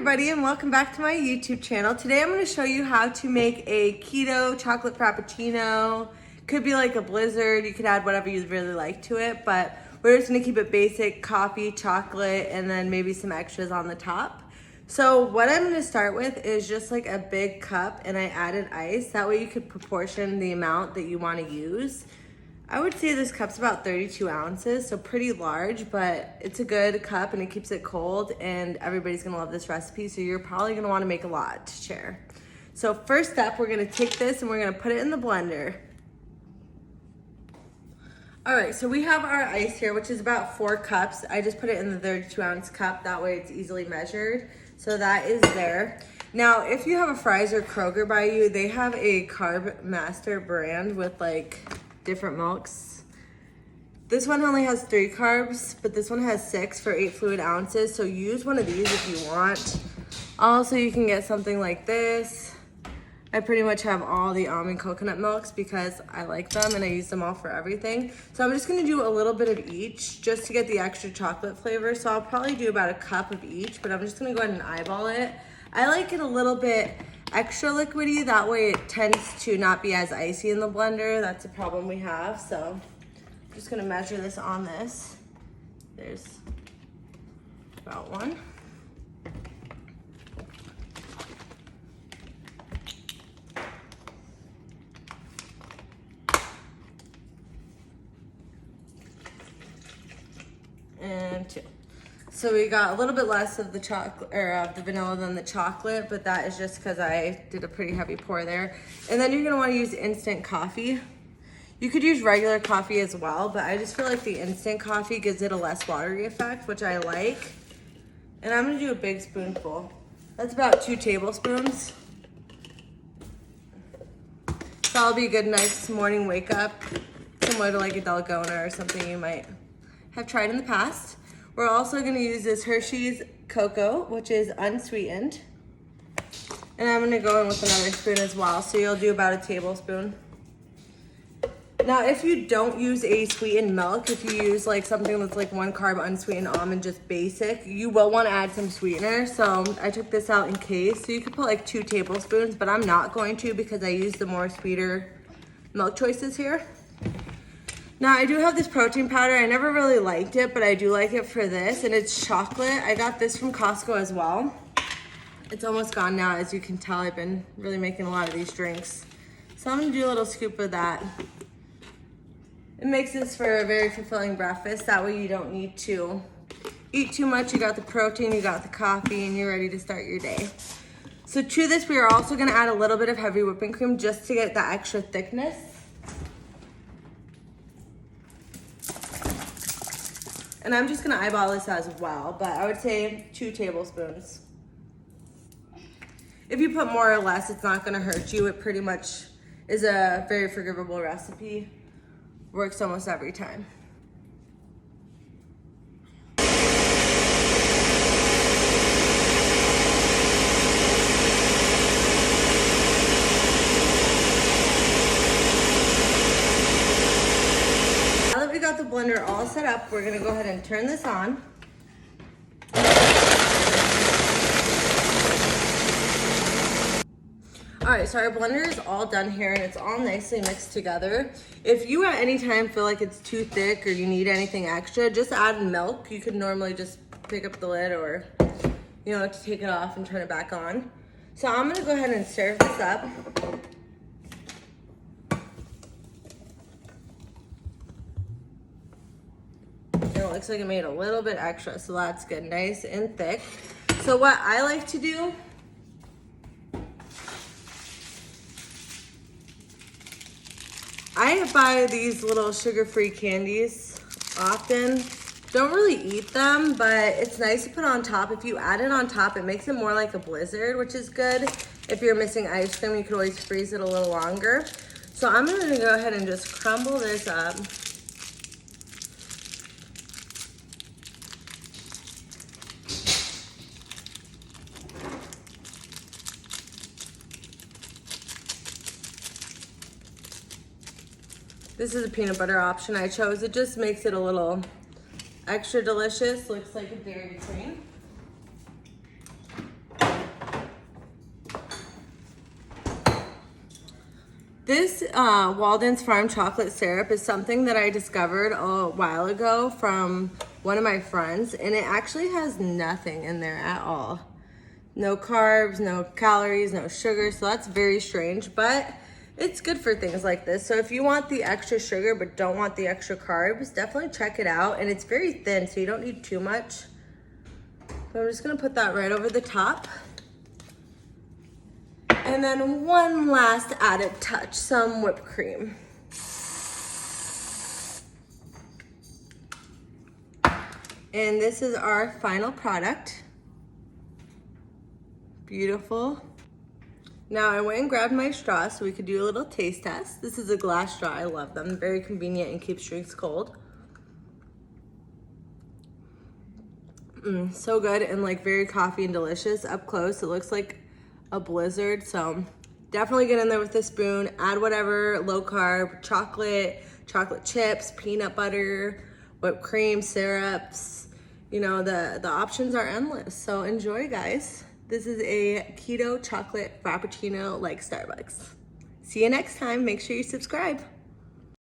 Everybody, and welcome back to my YouTube channel. Today I'm going to show you how to make a keto chocolate frappuccino. Could be like a blizzard, you could add whatever you'd really like to it, but we're just going to keep it basic: coffee, chocolate, and then maybe some extras on the top. So what I'm going to start with is just like a big cup, and I added ice. That way you could proportion the amount that you want to use. I would say this cup's about 32 ounces, so pretty large, but it's a good cup and it keeps it cold, and everybody's gonna love this recipe, so you're probably gonna wanna make a lot to share. So first step, we're gonna take this and we're gonna put it in the blender. All right, so we have our ice here, which is about 4 cups. I just put it in the 32 ounce cup, that way it's easily measured. So that is there. Now, if you have a Fry's or Kroger by you, they have a Carb Master brand with like different milks. This one only has 3 carbs, but this one has 6 for 8 fluid ounces. So use one of these if you want. Also, you can get something like this. I pretty much have all the almond coconut milks because I like them and I use them all for everything. So I'm just gonna do a little bit of each just to get the extra chocolate flavor. So I'll probably do about a cup of each, but I'm just gonna go ahead and eyeball it. I like it a little bit extra liquidy, that way it tends to not be as icy in the blender. That's a problem we have. So I'm just gonna measure this on this. There's about 1. And 2. So we got a little bit less of the chocolate or of the vanilla than the chocolate, but that is just because I did a pretty heavy pour there. And then you're gonna want to use instant coffee. You could use regular coffee as well, but I just feel like the instant coffee gives it a less watery effect, which I like. And I'm gonna do a big spoonful. That's about 2 tablespoons. So that'll be a good, nice morning wake up, similar to like a Dalgona or something you might have tried in the past. We're also gonna use this Hershey's cocoa, which is unsweetened. And I'm gonna go in with another spoon as well. So you'll do about a tablespoon. Now, if you don't use a sweetened milk, if you use like something that's like 1 carb unsweetened almond, just basic, you will wanna add some sweetener. So I took this out in case. So you could put like 2 tablespoons, but I'm not going to because I use the more sweeter milk choices here. Now, I do have this protein powder. I never really liked it, but I do like it for this, and it's chocolate. I got this from Costco as well. It's almost gone now, as you can tell. I've been really making a lot of these drinks. So I'm gonna do a little scoop of that. It makes this for a very fulfilling breakfast. That way you don't need to eat too much. You got the protein, you got the coffee, and you're ready to start your day. So to this, we are also gonna add a little bit of heavy whipping cream just to get that extra thickness. And I'm just gonna eyeball this as well, but I would say 2 tablespoons. If you put more or less, it's not gonna hurt you. It pretty much is a very forgivable recipe. Works almost every time. Got the blender all set up, we're gonna go ahead and turn this on. All right, so our blender is all done here and it's all nicely mixed together. If you at any time feel like it's too thick or you need anything extra, just add milk. You could normally just pick up the lid or, you know, to take it off and turn it back on. So I'm gonna go ahead and serve this up. It looks like it made a little bit extra, so that's good, nice and thick. So what I like to do, I buy these little sugar-free candies often. Don't really eat them, but it's nice to put on top. If you add it on top, it makes it more like a blizzard, which is good. If you're missing ice cream, you could always freeze it a little longer. So I'm gonna go ahead and just crumble this up. This is a peanut butter option I chose. It just makes it a little extra delicious. Looks like a Dairy Queen. This Walden's Farm chocolate syrup is something that I discovered a while ago from one of my friends, and it actually has nothing in there at all. No carbs, no calories, no sugar, so that's very strange, but it's good for things like this. So if you want the extra sugar but don't want the extra carbs, definitely check it out. And it's very thin, so you don't need too much. So I'm just gonna put that right over the top. And then one last added touch, some whipped cream. And this is our final product. Beautiful. Now I went and grabbed my straw so we could do a little taste test. This is a glass straw, I love them. Very convenient and keeps drinks cold. So good and like very coffee and delicious. Up close, it looks like a blizzard, so definitely get in there with a spoon. Add whatever low carb, chocolate chips, peanut butter, whipped cream, syrups. You know, the options are endless, so enjoy, guys. This is a keto chocolate frappuccino like Starbucks. See you next time. Make sure you subscribe.